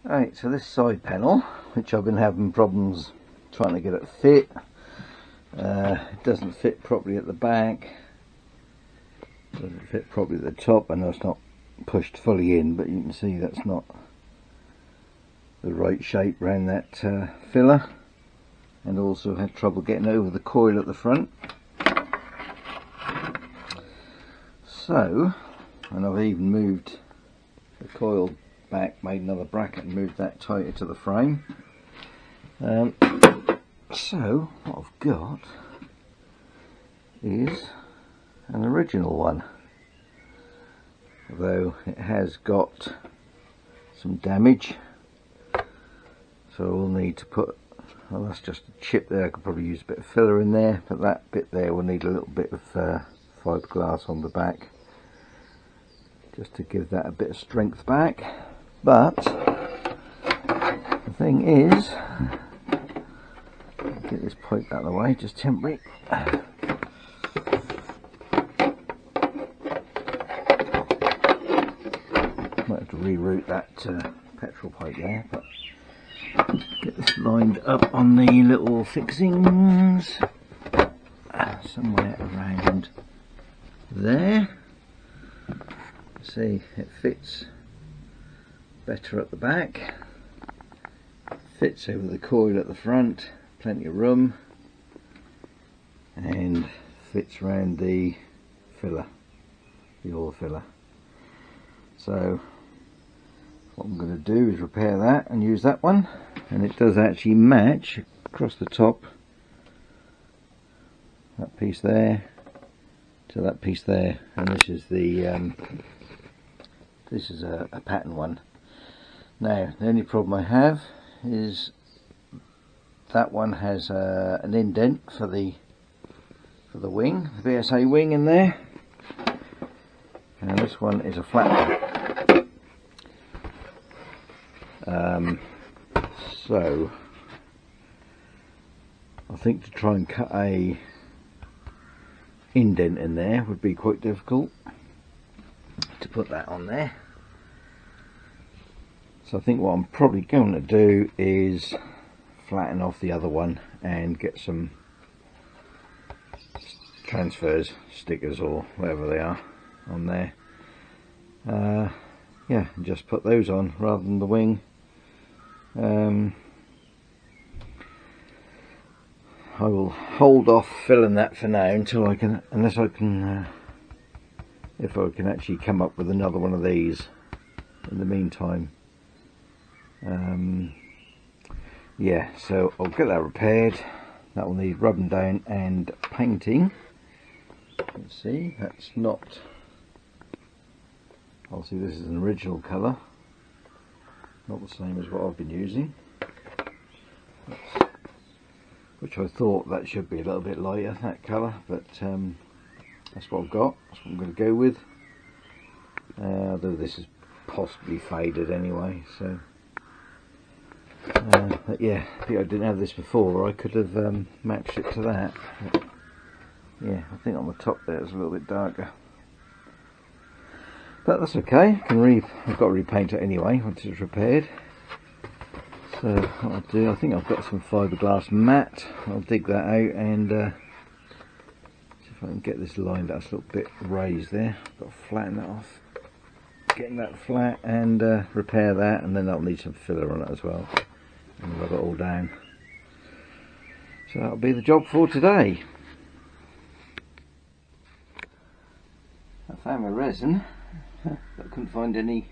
Right, so this side panel, which I've been having problems trying to get it to fit, it doesn't fit properly at the back, doesn't fit properly at the top. I know it's not pushed fully in, but you can see that's not the right shape around that filler, and also had trouble getting over the coil at the front. So, and I've even moved the coil back, made another bracket and moved that tighter to the frame. So what I've got is an original one, although it has got some damage, so I'll need to put, well, that's just a chip there. I could probably use a bit of filler in there, but that bit there will need a little bit of fiberglass on the back just to give that a bit of strength back. But the thing is, get this pipe out of the way, just temporary. Might have to reroute that petrol pipe there, but get this lined up on the little fixings somewhere around there. See, it fits better at the back, fits over the coil at the front, plenty of room, and fits around the filler, the oil filler. So what I'm going to do is repair that and use that one, and it does actually match across the top, that piece there to that piece there, and this is the this is a pattern one. Now the only problem I have is that one has an indent for the wing, the BSA wing in there, and this one is a flat one. So I think to try and cut a indent in there would be quite difficult to put that on there. So I think what I'm probably going to do is flatten off the other one and get some transfers, stickers or whatever they are on there. Yeah, and just put those on rather than the wing. I will hold off filling that for now until I can, unless I can, if I can actually come up with another one of these in the meantime. Yeah, so I'll get that repaired. That will need rubbing down and painting. Let's see, that's not, obviously this is an original colour, not the same as what I've been using, which I thought that should be a little bit lighter, that colour, but that's what I've got, that's what I'm going to go with, although this is possibly faded anyway, so but yeah, I think I didn't have this before, I could have matched it to that, but yeah, I think on the top there it's a little bit darker, but that's okay. I've got to repaint it anyway once it's repaired. So what I'll do, I think I've got some fiberglass mat, I'll dig that out and see if I can get this lined up. It's a little bit raised there, I've got to flatten that off, getting that flat and repair that, and then I'll need some filler on it as well and rub it all down. So that'll be the job for today. I found my resin, but I couldn't find any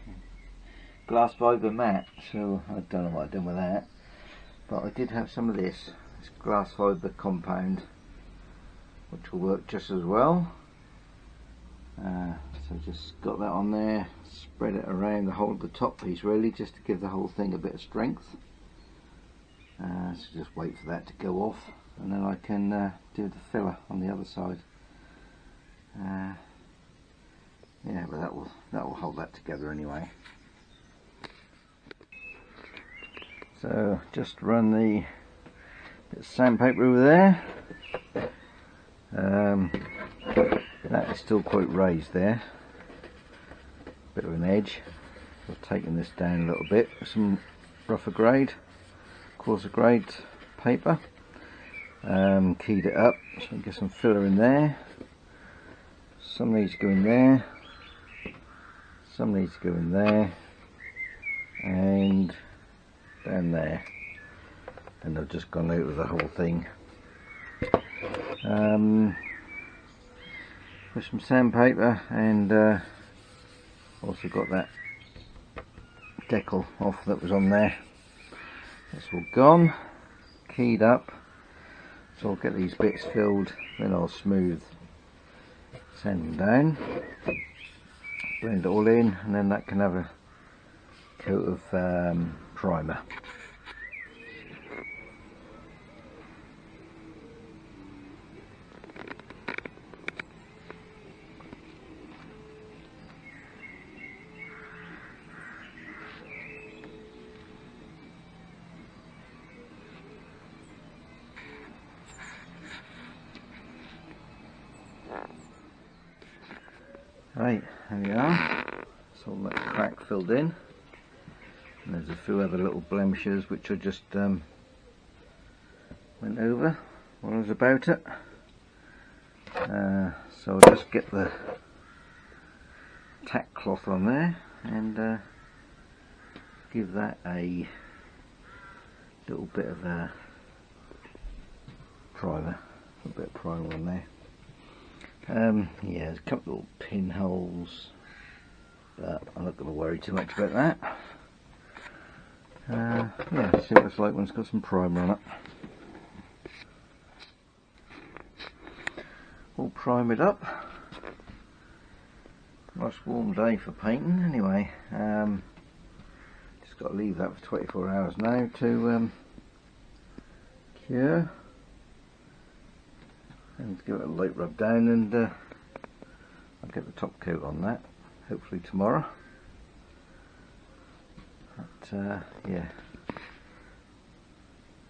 glass fibre mat, so I don't know what I've done with that, but I did have some of this glass fibre compound, which will work just as well. So just got that on there, spread it around the whole of the top piece really, just to give the whole thing a bit of strength. So just wait for that to go off, and then I can do the filler on the other side. Yeah, but that will hold that together anyway. So just run the bit of sandpaper over there. That is still quite raised there, bit of an edge. I've taken this down a little bit with some rougher grade, coarser grade paper. Keyed it up, so we get some filler in there. Some needs to go in there, some needs to go in there, and down there. And I've just gone out with the whole thing. With some sandpaper, and also got that decal off that was on there. That's all gone, keyed up. So I'll get these bits filled, then I'll smooth, sand them down, blend it all in, and then that can have a coat of primer. Right, there we are. So all that crack filled in. And there's a few other little blemishes which I just went over while I was about it. So I'll just get the tack cloth on there and give that a little bit of a primer, a bit of primer on there. Yeah, there's a couple of little pinholes, but I'm not going to worry too much about that. Yeah, see what it's like when it's got some primer on it. All primed up. Nice warm day for painting anyway. Just got to leave that for 24 hours now to cure. And give it a light rub down, and I'll get the top coat on that hopefully tomorrow. But yeah,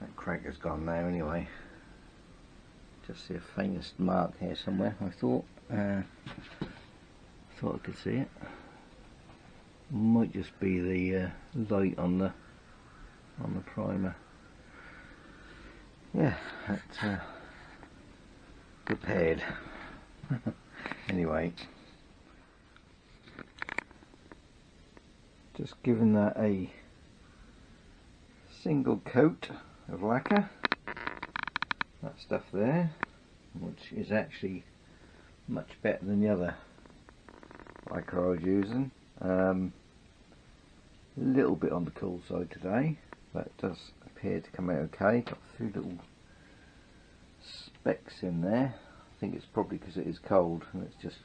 that crack has gone now anyway. Just see a faintest mark here somewhere. I thought I could see it. Might just be the light on the primer. Yeah, that's prepared. Anyway, just giving that a single coat of lacquer, that stuff there, which is actually much better than the other lacquer I was using. A little bit on the cool side today, but it does appear to come out okay. Got a few little specks in there. I think it's probably because it is cold and it's just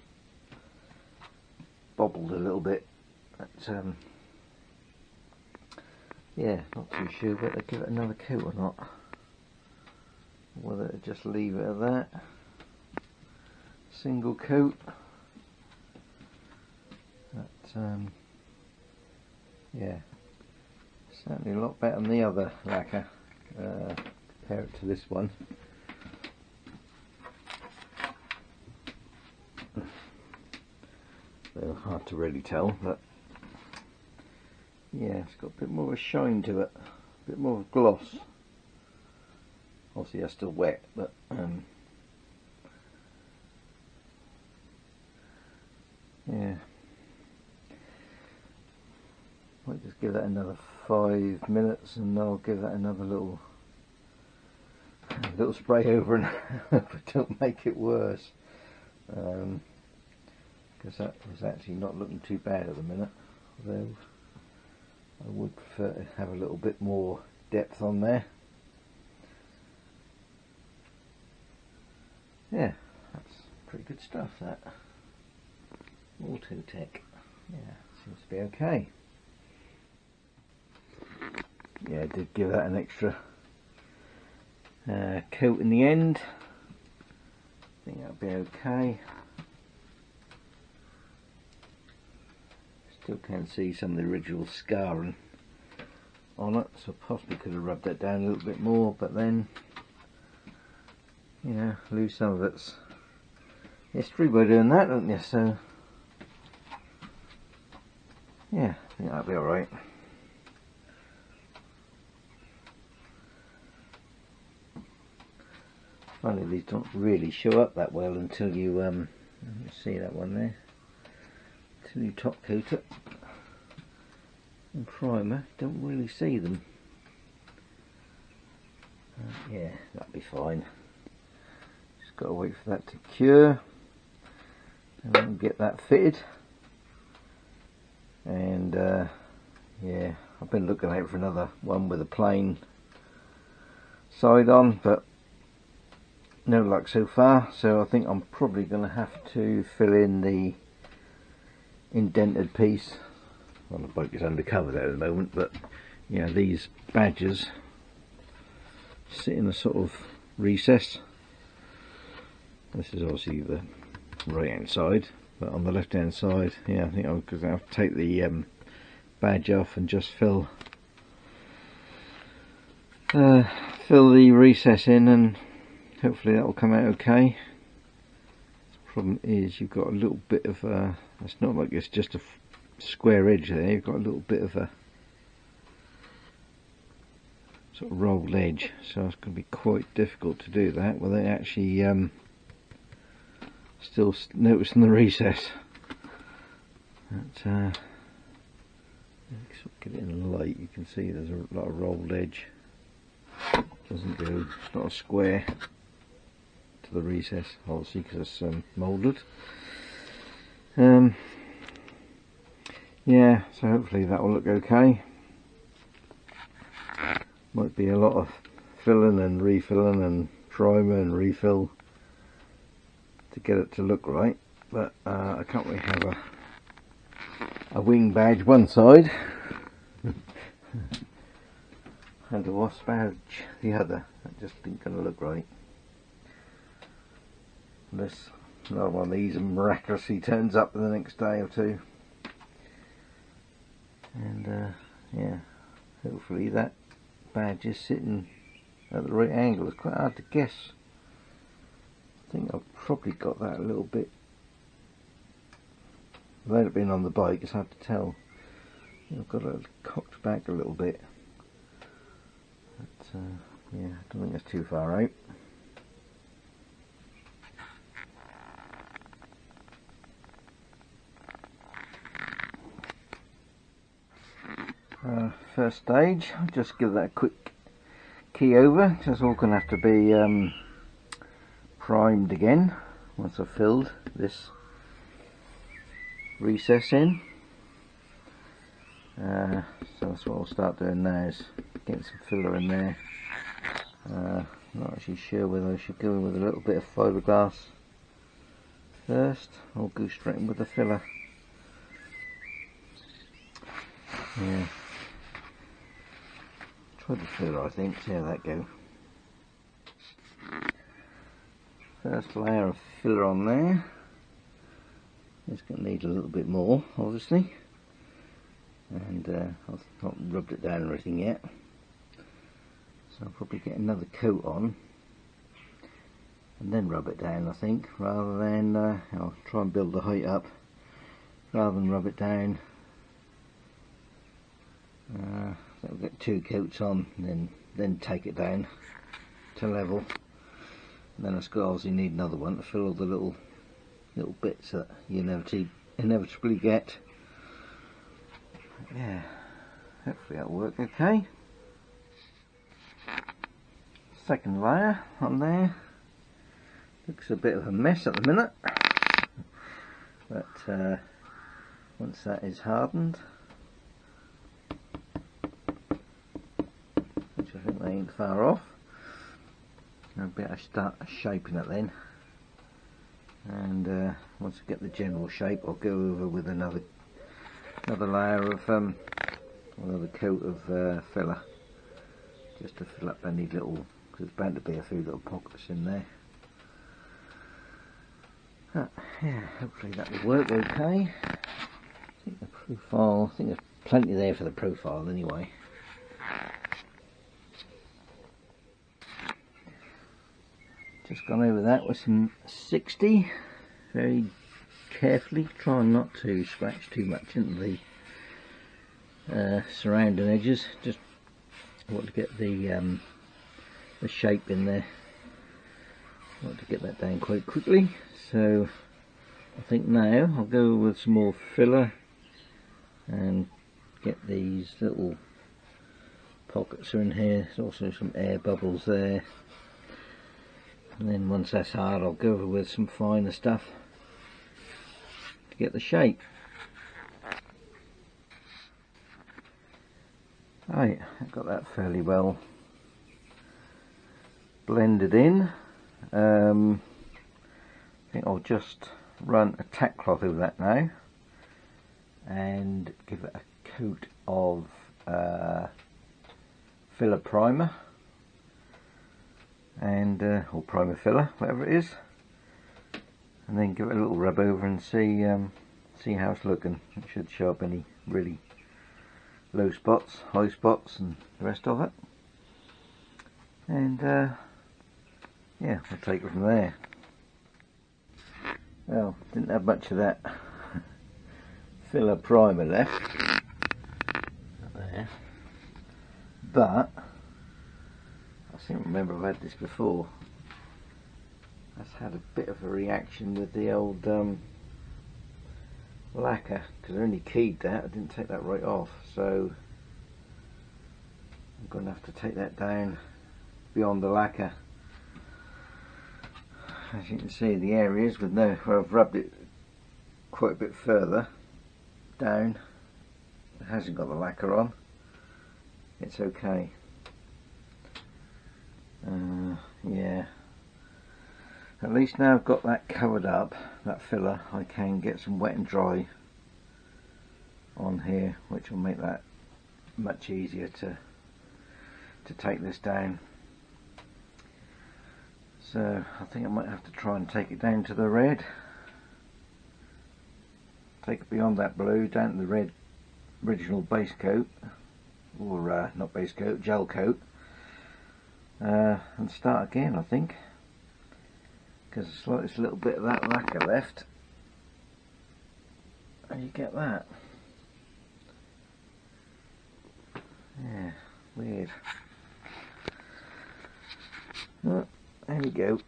bobbled a little bit, but yeah, not too sure whether to give it another coat or not, whether to just leave it at that single coat. But yeah, certainly a lot better than the other lacquer compared to this one. Well, hard to really tell, but yeah, it's got a bit more of a shine to it, a bit more of a gloss. Obviously, that's still wet, but yeah, might just give that another 5 minutes, and I'll give that another little spray over, and but don't make it worse. Because that is actually not looking too bad at the minute, although I would prefer to have a little bit more depth on there. Yeah, that's pretty good stuff, that. Auto-Tech. Yeah, seems to be okay. Yeah, I did give that an extra coat in the end. I think that'll be okay. Still can see some of the original scarring on it, so possibly could have rubbed that down a little bit more, but then, you know, lose some of its history by doing that, don't you? So yeah, I think that'll be alright. Funny, these don't really show up that well until you see that one there, until you top coat it and primer. Don't really see them. Yeah, that'll be fine. Just got to wait for that to cure and then get that fitted. And yeah, I've been looking out for another one with a plain side on, but no luck so far. So I think I'm probably going to have to fill in the indented piece. Well, the bike is undercover there at the moment, but you know, these badges sit in a sort of recess. This is obviously the right hand side, but on the left hand side, yeah, I think I'm going to have to take the badge off and just fill the recess in, and hopefully that will come out okay. The problem is you've got a little bit of it's not like it's just a square edge there, you've got a little bit of a sort of rolled edge, so it's going to be quite difficult to do that without actually still noticing the recess. But get it in the light, you can see there's a lot of rolled edge. Doesn't go, it's not a square to the recess, obviously, because it's moulded. Yeah, so hopefully that will look okay. Might be a lot of filling and refilling and primer and refill to get it to look right, but I can't really have a wing badge one side and a wasp badge the other. That just ain't going to look right unless another one of these miraculously turns up in the next day or two. And yeah, hopefully that badge is sitting at the right angle. It's quite hard to guess. I think I've probably got that a little bit, without it being on the bike, it's hard to tell. I've got it cocked back a little bit, but yeah, I don't think that's too far out. First stage, I'll just give that a quick key over. It's all going to have to be primed again once I've filled this recess in. So that's what I'll start doing now, is getting some filler in there. Not actually sure whether I should go in with a little bit of fiberglass first or go straight in with the filler. Yeah, try the filler, I think, see how that goes. First layer of filler on there. It's going to need a little bit more, obviously, and I've not rubbed it down or anything yet, so I'll probably get another coat on and then rub it down, I think, rather than I'll try and build the height up rather than rub it down. So I'll get two coats on and then take it down to level. Then I obviously need another one to fill all the little bits that you inevitably get. Yeah, hopefully that'll work okay. Second layer on there. Looks a bit of a mess at the minute, but once that is hardened, which I think they ain't far off, I'll be able to start shaping it then, and once I get the general shape, I'll go over with another layer of another coat of filler, just to fill up any little, because there's bound to be a few little pockets in there. Yeah, hopefully that will work okay. I think the profile, I think there's plenty there for the profile anyway. Just gone over that with some 60, very carefully, trying not to scratch too much into the surrounding edges. Just want to get the shape in there. I want to get that down quite quickly, so I think now I'll go with some more filler and get these little pockets are in here. There's also some air bubbles there, and then once that's hard I'll go over with some finer stuff to get the shape. Right, I've got that fairly well blended in. I think I'll just run a tack cloth over that now and give it a coat of filler primer and or primer filler, whatever it is, and then give it a little rub over and see how it's looking. It should show up any really low spots, high spots and the rest of it, and yeah, I'll take it from there. Well, didn't have much of that filler primer left there, but I seem to remember I've had this before. That's had a bit of a reaction with the old lacquer, because I only keyed that, I didn't take that right off, so I'm going to have to take that down beyond the lacquer. As you can see, the areas with where I've rubbed it quite a bit further down, it hasn't got the lacquer on. It's okay. Yeah, at least now I've got that covered up, that filler, I can get some wet and dry on here, which will make that much easier to take this down. So I think I might have to try and take it down to the red, take it beyond that blue down to the red original base coat, or not base coat, gel coat, and start again, I think, because there's a little bit of that lacquer left and you get that. Yeah, weird. Oh, there we go.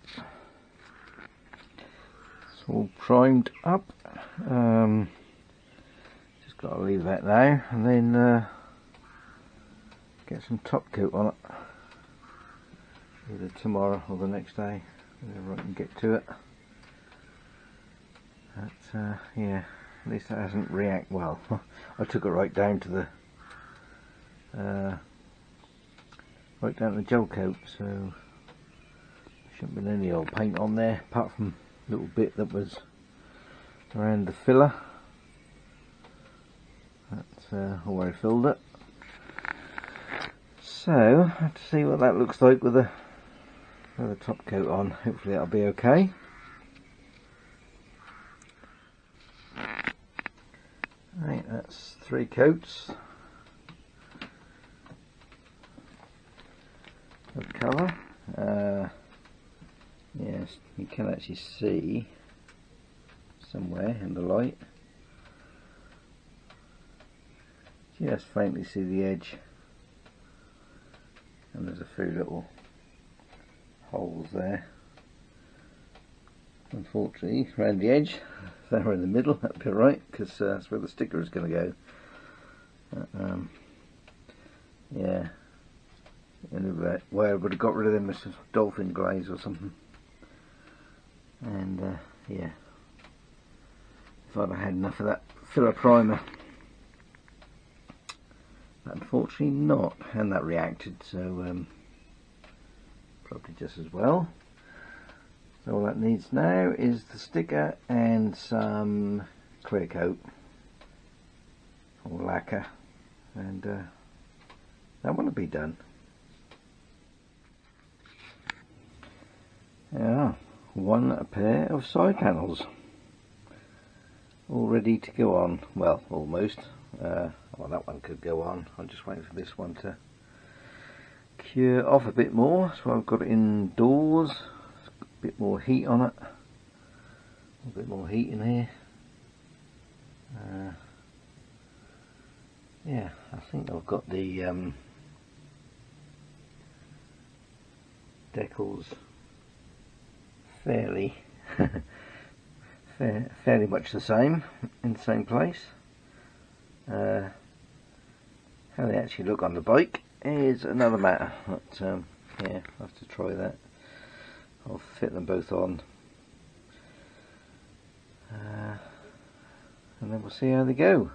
It's all primed up. Just got to leave that now and then get some top coat on it. Either tomorrow or the next day, whenever I can get to it. But yeah, at least that hasn't reacted well. I took it right down to the gel coat, so there shouldn't have been any old paint on there, apart from a little bit that was around the filler. That's where I filled it. So I have to see what that looks like with the top coat on. Hopefully that'll be okay. Right, that's 3 coats of colour. Yes, you can actually see somewhere in the light, just faintly see the edge, and there's a few little holes there, unfortunately, around the edge. If they were in the middle, that'd be right, because that's where the sticker is going to go. Yeah, anyway, where I would have got rid of them with some dolphin glaze or something. And yeah, if I'd have had enough of that filler primer, but unfortunately not, and that reacted, so probably just as well. So all that needs now is the sticker and some clear coat or lacquer, and that one will be done. Yeah, one pair of side panels all ready to go on. Well, almost. Well, that one could go on. I'm just waiting for this one to cure off a bit more, so I've got it indoors. A bit more heat on it, a bit more heat in here. Yeah, I think I've got the decals fairly fairly much the same, in the same place. How they actually look on the bike is another matter, but yeah, I'll have to try that. I'll fit them both on, and then we'll see how they go.